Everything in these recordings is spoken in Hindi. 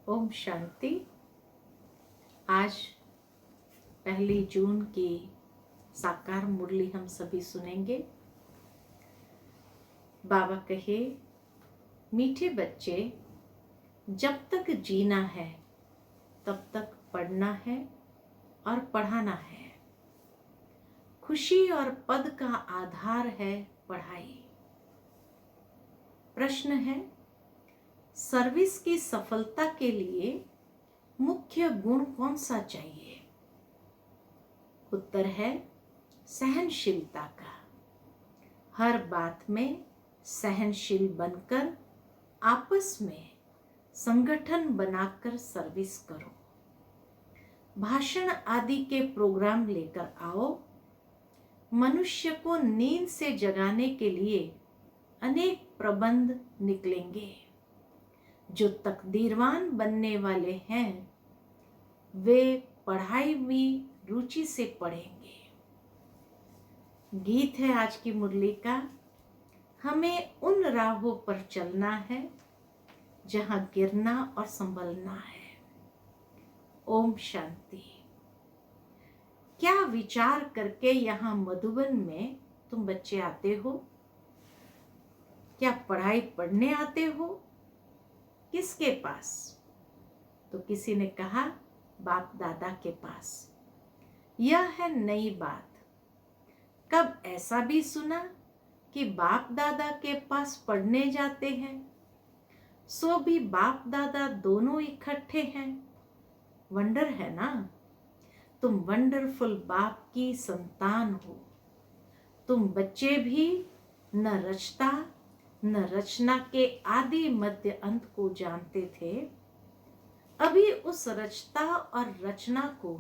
ओम शांति। आज 1 जून की साकार मुरली हम सभी सुनेंगे। बाबा कहे, मीठे बच्चे, जब तक जीना है तब तक पढ़ना है और पढ़ाना है। खुशी और पद का आधार है पढ़ाई। प्रश्न है, सर्विस की सफलता के लिए मुख्य गुण कौन सा चाहिए? उत्तर है सहनशीलता का। हर बात में सहनशील बनकर आपस में संगठन बनाकर सर्विस करो। भाषण आदि के प्रोग्राम लेकर आओ। मनुष्य को नींद से जगाने के लिए अनेक प्रबंध निकलेंगे। जो तकदीरवान बनने वाले हैं वे पढ़ाई में रुचि से पढ़ेंगे। गीत है आज की मुरली का, हमें उन राहों पर चलना है जहां गिरना और संभलना है। ओम शांति। क्या विचार करके यहाँ मधुबन में तुम बच्चे आते हो? क्या पढ़ाई पढ़ने आते हो? किसके पास? तो किसी ने कहा बाप दादा के पास। यह है नई बात। कब ऐसा भी सुना कि बाप दादा के पास पढ़ने जाते हैं? सो भी बाप दादा दोनों इकट्ठे हैं। वंडर है ना? तुम वंडरफुल बाप की संतान हो। तुम बच्चे भी न रचता न रचना के आदि मध्य अंत को जानते थे। अभी उस रचता और रचना को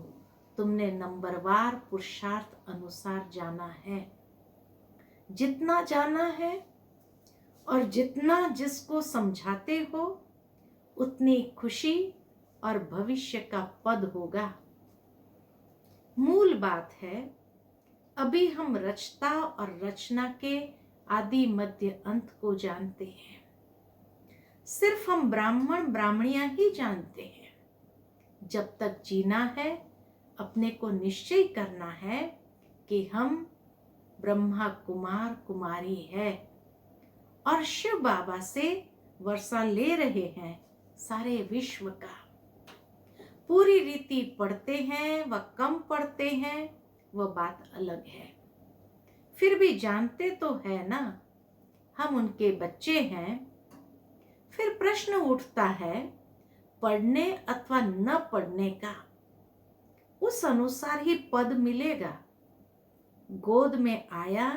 तुमने नंबरवार पुरुषार्थ अनुसार जाना है। जितना जाना है और जितना जिसको समझाते हो उतनी खुशी और भविष्य का पद होगा। मूल बात है, अभी हम रचता और रचना के आदि मध्य अंत को जानते हैं। सिर्फ हम ब्राह्मण ब्राह्मणियां ही जानते हैं। जब तक जीना है अपने को निश्चय करना है कि हम ब्रह्मा कुमार कुमारी है और शिव बाबा से वर्षा ले रहे हैं सारे विश्व का। पूरी रीति पढ़ते हैं व कम पढ़ते हैं वह बात अलग है। फिर भी जानते तो है ना, हम उनके बच्चे हैं। फिर प्रश्न उठता है पढ़ने अथवा न पढ़ने का। उस अनुसार ही पद मिलेगा। गोद में आया,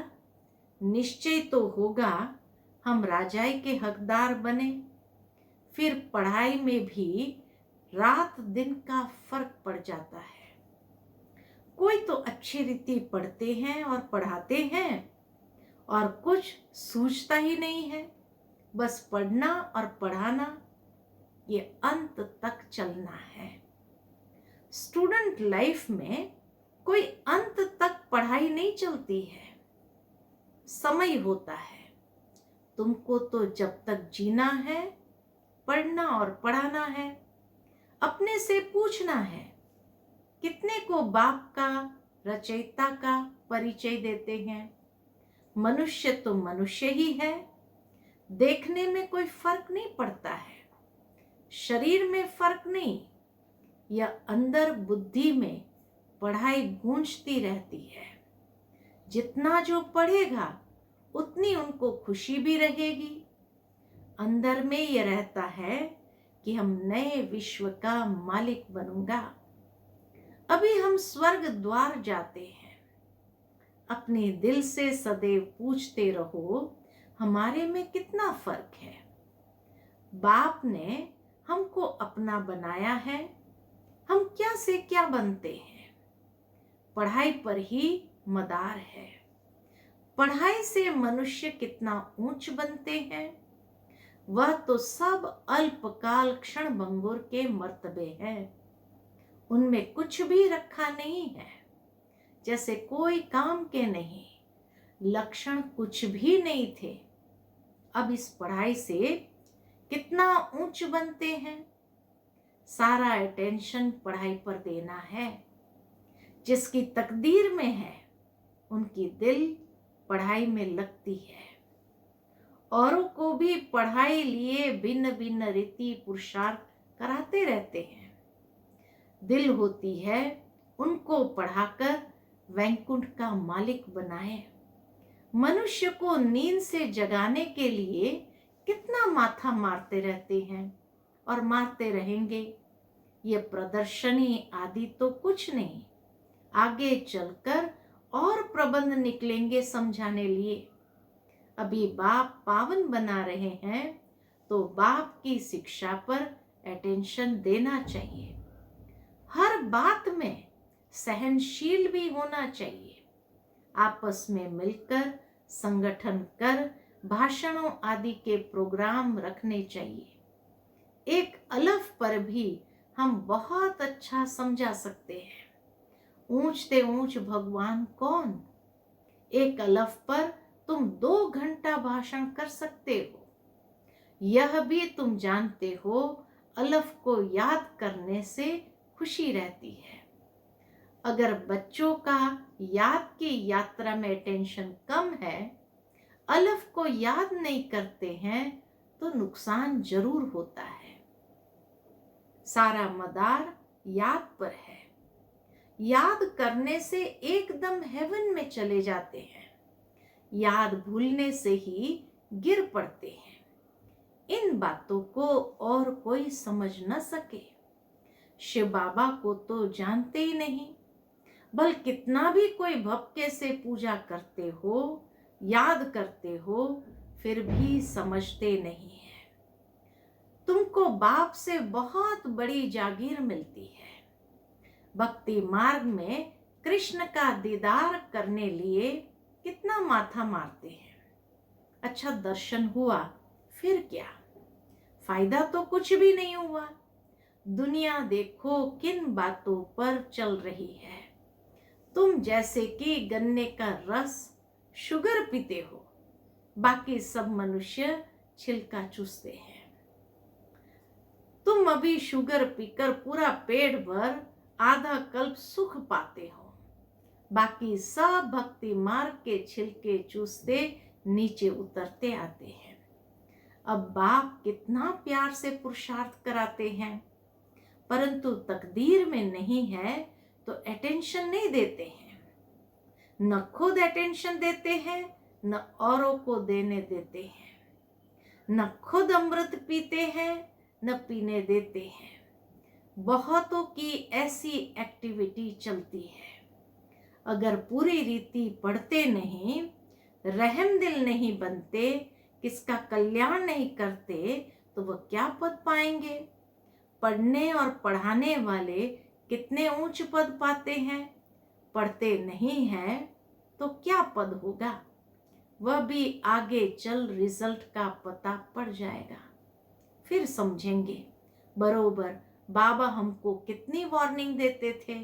निश्चय तो होगा हम राजाई के हकदार बने। फिर पढ़ाई में भी रात दिन का फर्क पड़ जाता है। कोई तो अच्छी रीति पढ़ते हैं और पढ़ाते हैं और कुछ सूझता ही नहीं है। बस पढ़ना और पढ़ाना, ये अंत तक चलना है। स्टूडेंट लाइफ में कोई अंत तक पढ़ाई नहीं चलती है। समय होता है। तुमको तो जब तक जीना है पढ़ना और पढ़ाना है। अपने से पूछना है, कितने को बाप का रचयिता का परिचय देते हैं? मनुष्य तो मनुष्य ही है। देखने में कोई फर्क नहीं पड़ता है। शरीर में फर्क नहीं, या अंदर बुद्धि में पढ़ाई गूंजती रहती है। जितना जो पढ़ेगा उतनी उनको खुशी भी रहेगी। अंदर में यह रहता है कि हम नए विश्व का मालिक बनूंगा। अभी हम स्वर्ग द्वार जाते हैं। अपने दिल से सदैव पूछते रहो, हमारे में कितना फर्क है? बाप ने हमको अपना बनाया है। हम क्या से क्या बनते हैं? पढ़ाई पर ही मदार है। पढ़ाई से मनुष्य कितना ऊंच बनते हैं, वह तो सब अल्पकाल क्षण भंगुर के मर्तबे हैं। उनमें कुछ भी रखा नहीं है, जैसे कोई काम के नहीं। लक्षण कुछ भी नहीं थे। अब इस पढ़ाई से कितना ऊंच बनते हैं। सारा अटेंशन पढ़ाई पर देना है। जिसकी तकदीर में है उनकी दिल पढ़ाई में लगती है। औरों को भी पढ़ाई लिए भिन्न भिन्न रीति पुरुषार्थ कराते रहते हैं। दिल होती है उनको पढ़ाकर वैकुंठ का मालिक बनाए। मनुष्य को नींद से जगाने के लिए कितना माथा मारते रहते हैं और मारते रहेंगे। ये प्रदर्शनी आदि तो कुछ नहीं, आगे चलकर और प्रबंध निकलेंगे समझाने लिए। अभी बाप पावन बना रहे हैं तो बाप की शिक्षा पर अटेंशन देना चाहिए। हर बात में सहनशील भी होना चाहिए। आपस में मिलकर संगठन कर भाषणों आदि के प्रोग्राम रखने चाहिए। एक अलफ पर भी हम बहुत अच्छा समझा सकते हैं। ऊंचते ऊंच भगवान कौन। एक अलफ पर तुम 2 घंटा भाषण कर सकते हो। यह भी तुम जानते हो, अलफ को याद करने से खुशी रहती है। अगर बच्चों का याद की यात्रा में टेंशन कम है, अलफ को याद नहीं करते हैं, तो नुकसान जरूर होता है। सारा मदार याद पर है। याद करने से एकदम हेवन में चले जाते हैं। याद भूलने से ही गिर पड़ते हैं। इन बातों को और कोई समझ न सके। शिव बाबा को तो जानते ही नहीं, बल कितना भी कोई भक्ति से पूजा करते हो, याद करते हो, फिर भी समझते नहीं है। तुमको बाप से बहुत बड़ी जागीर मिलती है। भक्ति मार्ग में कृष्ण का दीदार करने लिए कितना माथा मारते हैं। अच्छा दर्शन हुआ, फिर क्या? फायदा तो कुछ भी नहीं हुआ। दुनिया देखो किन बातों पर चल रही है। तुम जैसे कि गन्ने का रस शुगर पीते हो, बाकी सब मनुष्य छिलका चूसते हैं। तुम अभी शुगर पीकर पूरा पेट भर आधा कल्प सुख पाते हो, बाकी सब भक्ति मार्ग के छिलके चूसते नीचे उतरते आते हैं। अब बाप कितना प्यार से पुरुषार्थ कराते हैं, परंतु तकदीर में नहीं है तो अटेंशन नहीं देते हैं। न खुद अटेंशन देते हैं, न औरों को देने देते हैं। न खुद अमृत पीते हैं, न पीने देते हैं। बहुतों की ऐसी एक्टिविटी चलती है। अगर पूरी रीति पढ़ते नहीं, रहम दिल नहीं बनते, किसका कल्याण नहीं करते, तो वह क्या पद पाएंगे? पढ़ने और पढ़ाने वाले कितने ऊंच पद पाते हैं। पढ़ते नहीं हैं तो क्या पद होगा? वह भी आगे चल रिजल्ट का पता पड़ जाएगा, फिर समझेंगे। बरोबर बाबा हमको कितनी वार्निंग देते थे।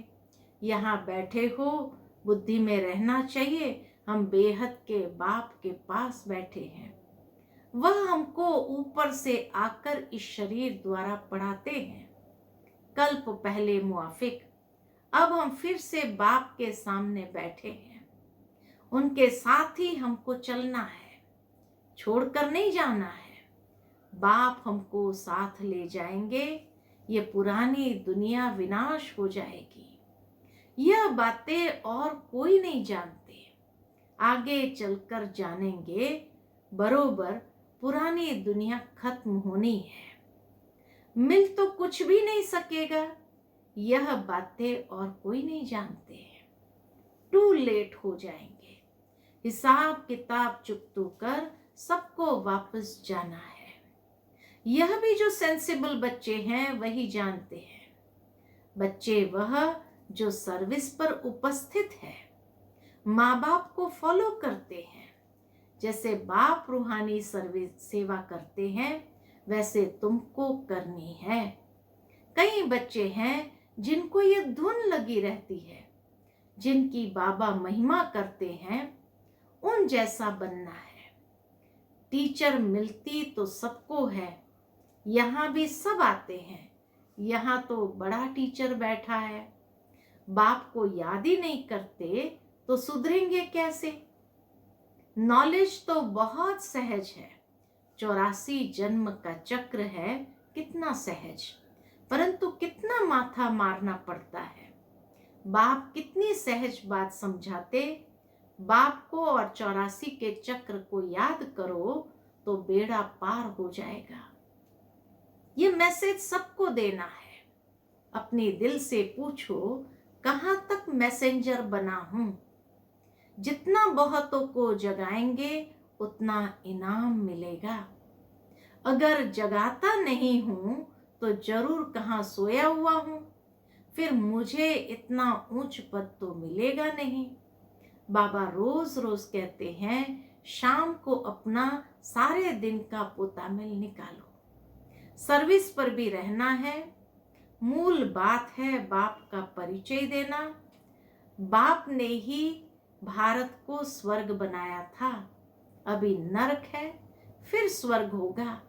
यहाँ बैठे हो, बुद्धि में रहना चाहिए, हम बेहद के बाप के पास बैठे हैं। वह हमको ऊपर से आकर इस शरीर द्वारा पढ़ाते हैं। कल्प पहले मुआफिक, अब हम फिर से बाप के सामने बैठे हैं। उनके साथ ही हमको चलना है, छोड़कर नहीं जाना है। बाप हमको साथ ले जाएंगे। ये पुरानी दुनिया विनाश हो जाएगी। यह बातें और कोई नहीं जानते, आगे चलकर जानेंगे। बरोबर पुरानी दुनिया खत्म होनी है, मिल तो कुछ भी नहीं सकेगा। यह बातें और कोई नहीं जानते। टू लेट हो जाएंगे। हिसाब किताब चुकतो कर सबको वापस जाना है। यह भी जो सेंसिबल बच्चे हैं वही जानते हैं। बच्चे वह जो सर्विस पर उपस्थित है, माँ बाप को फॉलो करते हैं। जैसे बाप रूहानी सर्विस सेवा करते हैं, वैसे तुमको करनी है। कई बच्चे हैं जिनको ये धुन लगी रहती है, जिनकी बाबा महिमा करते हैं, उन जैसा बनना है। टीचर मिलती तो सबको है, यहाँ भी सब आते हैं, यहाँ तो बड़ा टीचर बैठा है, बाप को याद ही नहीं करते तो सुधरेंगे कैसे। नॉलेज तो बहुत सहज है, 84 जन्म का चक्र है, कितना सहज, परंतु कितना माथा मारना पड़ता है। बाप कितनी सहज बात समझाते। बाप को और 84 के चक्र को याद करो तो बेड़ा पार हो जाएगा। ये मैसेज सबको देना है। अपने दिल से पूछो, कहां तक मैसेंजर बना हूं। जितना बहुतों को जगाएंगे उतना इनाम मिलेगा। अगर जगाता नहीं हूं तो जरूर कहां सोया हुआ हूं, फिर मुझे इतना ऊंच पद तो मिलेगा नहीं। बाबा रोज रोज कहते हैं, शाम को अपना सारे दिन का पोतामिल निकालो। सर्विस पर भी रहना है। मूल बात है बाप का परिचय देना। बाप ने ही भारत को स्वर्ग बनाया था, अभी नरक है, फिर स्वर्ग होगा।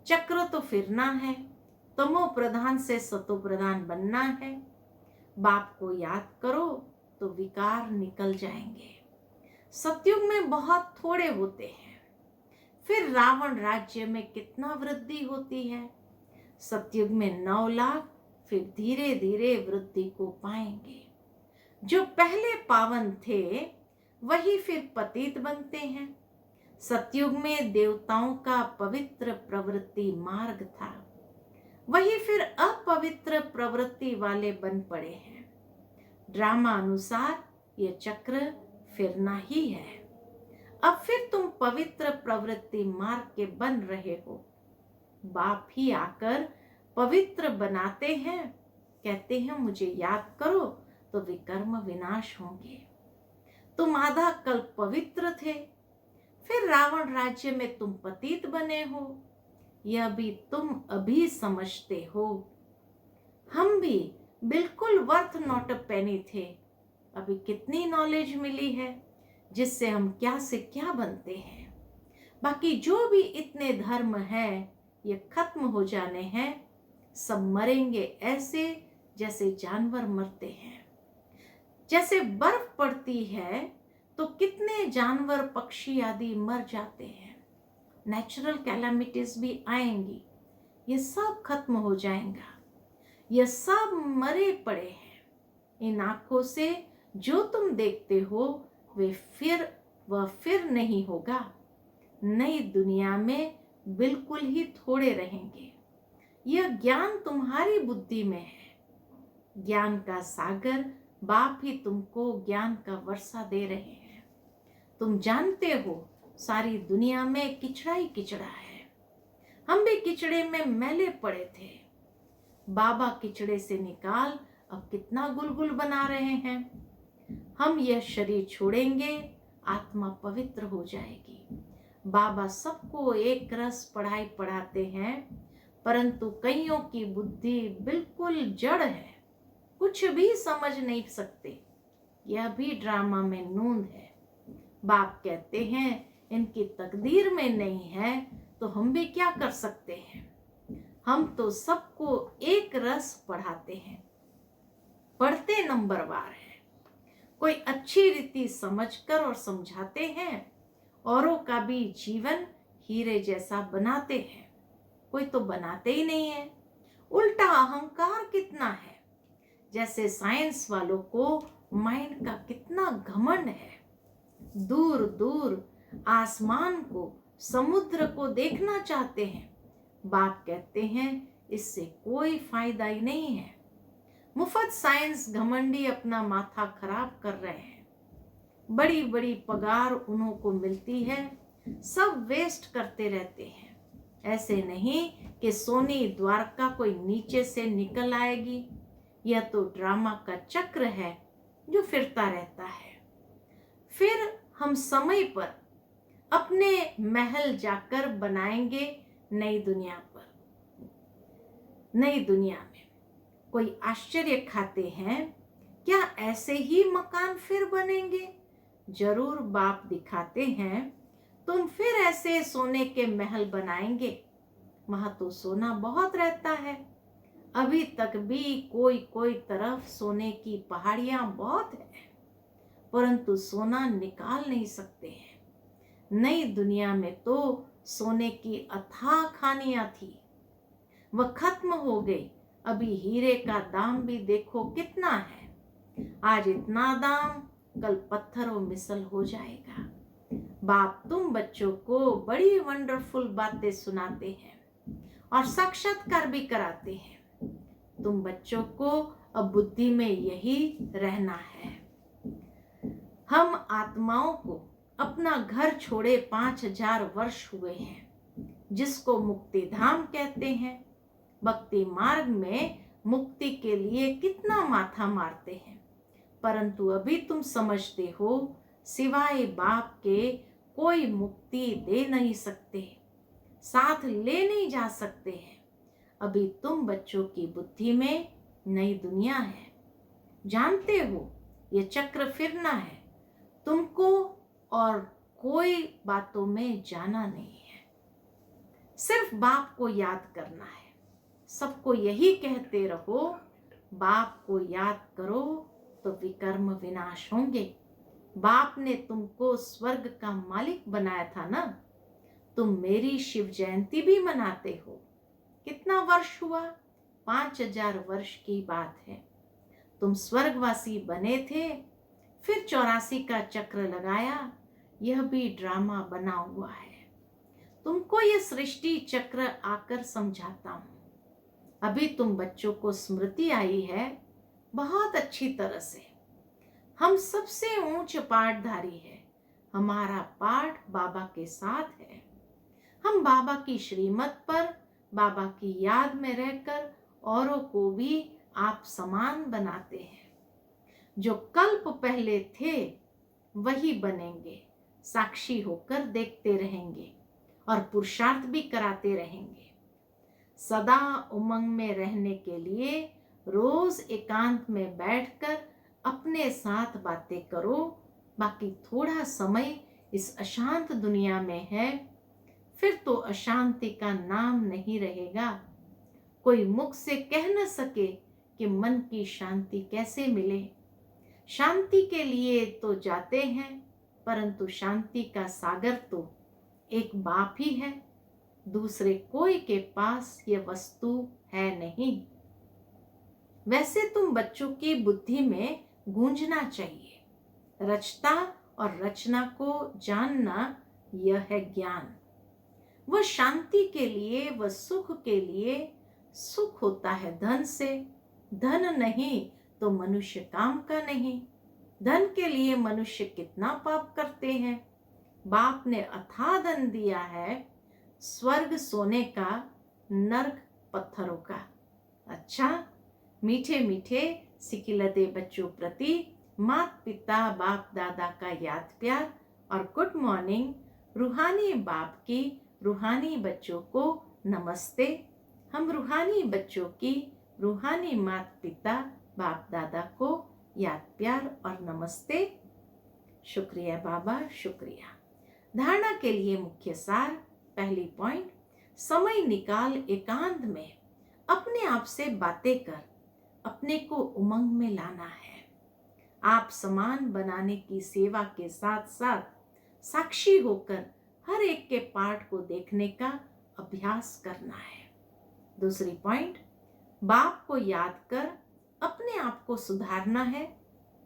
चक्र तो फिरना है, तमो प्रधान से सतो प्रधान बनना है। बाप को याद करो तो विकार निकल जाएंगे। सतयुग में बहुत थोड़े होते हैं, फिर रावण राज्य में कितना वृद्धि होती है। सतयुग में 9 लाख, फिर धीरे धीरे वृद्धि को पाएंगे। जो पहले पावन थे वही फिर पतित बनते हैं। सतयुग में देवताओं का पवित्र प्रवृत्ति मार्ग था, वही फिर अपवित्र प्रवृत्ति वाले बन पड़े हैं। ड्रामा अनुसार ये चक्र फिरना ही है। अब फिर तुम पवित्र प्रवृत्ति मार्ग के बन रहे हो। बाप ही आकर पवित्र बनाते हैं, कहते हैं मुझे याद करो तो विकर्म विनाश होंगे। तुम आधा कल्प पवित्र थे, फिर रावण राज्य में तुम पतित बने हो। यह भी तुम अभी समझते हो। हम भी बिल्कुल वर्थ नॉट अ पेनी थे। अभी कितनी नॉलेज मिली है जिससे हम क्या से क्या बनते हैं। बाकी जो भी इतने धर्म है ये खत्म हो जाने हैं। सब मरेंगे ऐसे जैसे जानवर मरते हैं। जैसे बर्फ पड़ती है तो कितने जानवर पक्षी आदि मर जाते हैं। नेचुरल कैलामिटीज भी आएंगी, ये सब खत्म हो जाएगा। ये सब मरे पड़े हैं। इन आंखों से जो तुम देखते हो वह फिर नहीं होगा। नई दुनिया में बिल्कुल ही थोड़े रहेंगे। यह ज्ञान तुम्हारी बुद्धि में है। ज्ञान का सागर बाप ही तुमको ज्ञान का वर्षा दे रहे हैं। तुम जानते हो सारी दुनिया में किचड़ा ही किचड़ा है। हम भी किचड़े में मैले पड़े थे। बाबा किचड़े से निकाल अब कितना गुलगुल बना रहे हैं। हम यह शरीर छोड़ेंगे, आत्मा पवित्र हो जाएगी। बाबा सबको एक रस पढ़ाई पढ़ाते हैं, परंतु कईयों की बुद्धि बिल्कुल जड़ है, कुछ भी समझ नहीं सकते। यह भी ड्रामा में नूंद है। बाप कहते हैं इनकी तकदीर में नहीं है तो हम भी क्या कर सकते हैं। हम तो सबको एक रस पढ़ाते हैं, पढ़ते नंबरवार है। कोई अच्छी रीति समझकर और समझाते हैं, औरों का भी जीवन हीरे जैसा बनाते हैं। कोई तो बनाते ही नहीं है। उल्टा अहंकार कितना है। जैसे साइंस वालों को माइंड का कितना घमंड है। दूर दूर आसमान को, समुद्र को देखना चाहते हैं। बाप कहते हैं इससे कोई फायदा ही नहीं है। मुफ्त साइंस घमंडी अपना माथा खराब कर रहे हैं। बड़ी बड़ी पगार उन्हों को मिलती है, सब वेस्ट करते रहते हैं। ऐसे नहीं कि सोनी द्वारका कोई नीचे से निकल आएगी। यह तो ड्रामा का चक्र है जो फिरता रहता है। फिर हम समय पर अपने महल जाकर बनाएंगे नई दुनिया पर। नई दुनिया में कोई आश्चर्य खाते हैं, क्या ऐसे ही मकान फिर बनेंगे? जरूर बाप दिखाते हैं, तुम फिर ऐसे सोने के महल बनाएंगे। वहां तो सोना बहुत रहता है। अभी तक भी कोई कोई तरफ सोने की पहाड़ियां बहुत है, परंतु सोना निकाल नहीं सकते हैं। नई दुनिया में तो सोने की अथाह खानियां थी, वह खत्म हो गई। अभी हीरे का दाम भी देखो कितना है। आज इतना दाम, कल पत्थरों मिसल हो जाएगा। बाप तुम बच्चों को बड़ी वंडरफुल बातें सुनाते हैं और साक्षात्कार भी कराते हैं। तुम बच्चों को अब बुद्धि में यही रहना है। हम आत्माओं को अपना घर छोड़े 5000 वर्ष हुए हैं, जिसको मुक्ति धाम कहते हैं। भक्ति मार्ग में मुक्ति के लिए कितना माथा मारते हैं, परंतु अभी तुम समझते हो सिवाय बाप के कोई मुक्ति दे नहीं सकते, साथ ले नहीं जा सकते हैं। अभी तुम बच्चों की बुद्धि में नई दुनिया है। जानते हो ये चक्र फिरना है, तुमको और कोई बातों में जाना नहीं है, सिर्फ बाप को याद करना है। सबको यही कहते रहो, बाप को याद करो तो विकर्म विनाश होंगे। बाप ने तुमको स्वर्ग का मालिक बनाया था ना। तुम मेरी शिव जयंती भी मनाते हो। कितना वर्ष हुआ? 5000 वर्ष की बात है। तुम स्वर्गवासी बने थे, फिर 84 का चक्र लगाया। यह भी ड्रामा बना हुआ है। तुमको ये सृष्टि चक्र आकर समझाता हूं। अभी तुम बच्चों को स्मृति आई है बहुत अच्छी तरह से। हम सबसे ऊंच पाठधारी है। हमारा पाठ बाबा के साथ है। हम बाबा की श्रीमत पर, बाबा की याद में रहकर औरों को भी आप समान बनाते हैं। जो कल्प पहले थे वही बनेंगे। साक्षी होकर देखते रहेंगे और पुरुषार्थ भी कराते रहेंगे। सदा उमंग में रहने के लिए रोज एकांत में बैठकर अपने साथ बातें करो। बाकी थोड़ा समय इस अशांत दुनिया में है, फिर तो अशांति का नाम नहीं रहेगा। कोई मुख से कह न सके कि मन की शांति कैसे मिले। शांति के लिए तो जाते हैं, परंतु शांति का सागर तो एक बाप ही है। दूसरे कोई के पास ये वस्तु है नहीं। वैसे तुम बच्चों की बुद्धि में गूंजना चाहिए। रचता और रचना को जानना, यह है ज्ञान। वह शांति के लिए, वह सुख के लिए। सुख होता है धन से, धन नहीं तो मनुष्य काम का नहीं। धन के लिए मनुष्य कितना पाप करते हैं। बाप ने अथाह धन दिया है, स्वर्ग सोने का, नरक पत्थरों का। अच्छा, मीठे मीठे सिकिलते बच्चों प्रति माता पिता बाप दादा का याद प्यार और गुड मॉर्निंग। रूहानी बाप की रूहानी बच्चों को नमस्ते। हम रूहानी बच्चों की रूहानी माता पिता बाप दादा को याद प्यार और नमस्ते। शुक्रिया बाबा, शुक्रिया। धारणा के लिए मुख्य सार। पहली पॉइंट, समय निकाल एकांत में अपने आप से बातें कर अपने को उमंग में लाना है। आप समान बनाने की सेवा के साथ साथ साक्षी होकर हर एक के पाठ को देखने का अभ्यास करना है। दूसरी पॉइंट, बाप को याद कर अपने आप को सुधारना है।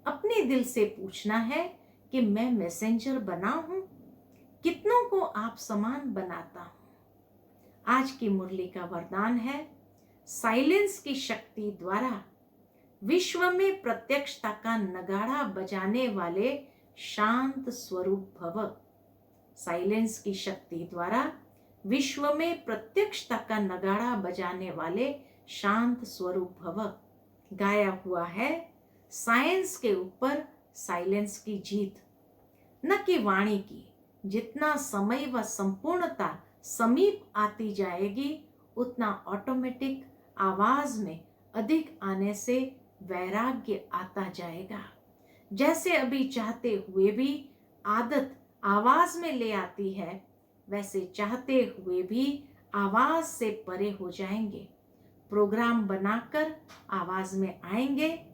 अपने दिल से पूछना है कि मैं मैसेंजर बना हूं, कितनों को आप समान बनाता हूं। आज की मुरली का वरदान है, साइलेंस की शक्ति द्वारा विश्व में प्रत्यक्षता का नगाड़ा बजाने वाले शांत स्वरूप भव। साइलेंस की शक्ति द्वारा विश्व में प्रत्यक्षता का नगाड़ा बजाने वाले शांत स्वरूप भव। गाया हुआ है साइंस के ऊपर साइलेंस की जीत, न कि वाणी की। जितना समय व संपूर्णता समीप आती जाएगी, उतना ऑटोमेटिक आवाज में अधिक आने से वैराग्य आता जाएगा। जैसे अभी चाहते हुए भी आदत आवाज में ले आती है, वैसे चाहते हुए भी आवाज से परे हो जाएंगे। प्रोग्राम बनाकर आवाज में आएंगे।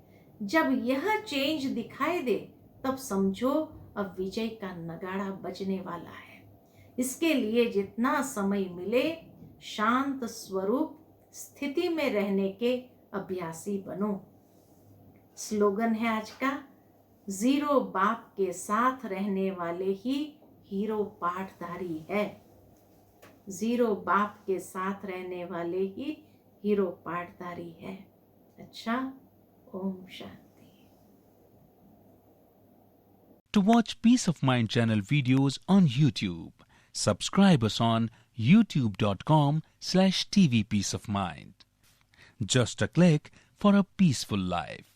जब यह चेंज दिखाई दे तब समझो अब विजय का नगाड़ा बजने वाला है। इसके लिए जितना समय मिले शांत स्वरूप स्थिति में रहने के अभ्यासी बनो। स्लोगन है आज का, जीरो बाप के साथ रहने वाले ही हीरो पाठधारी है। जीरो बाप के साथ रहने वाले ही हीरो पाठधारी है। अच्छा, Om Shanti. To watch Peace of Mind channel videos on YouTube, subscribe us on youtube.com/tvpeaceofmind. Just a click for a peaceful life.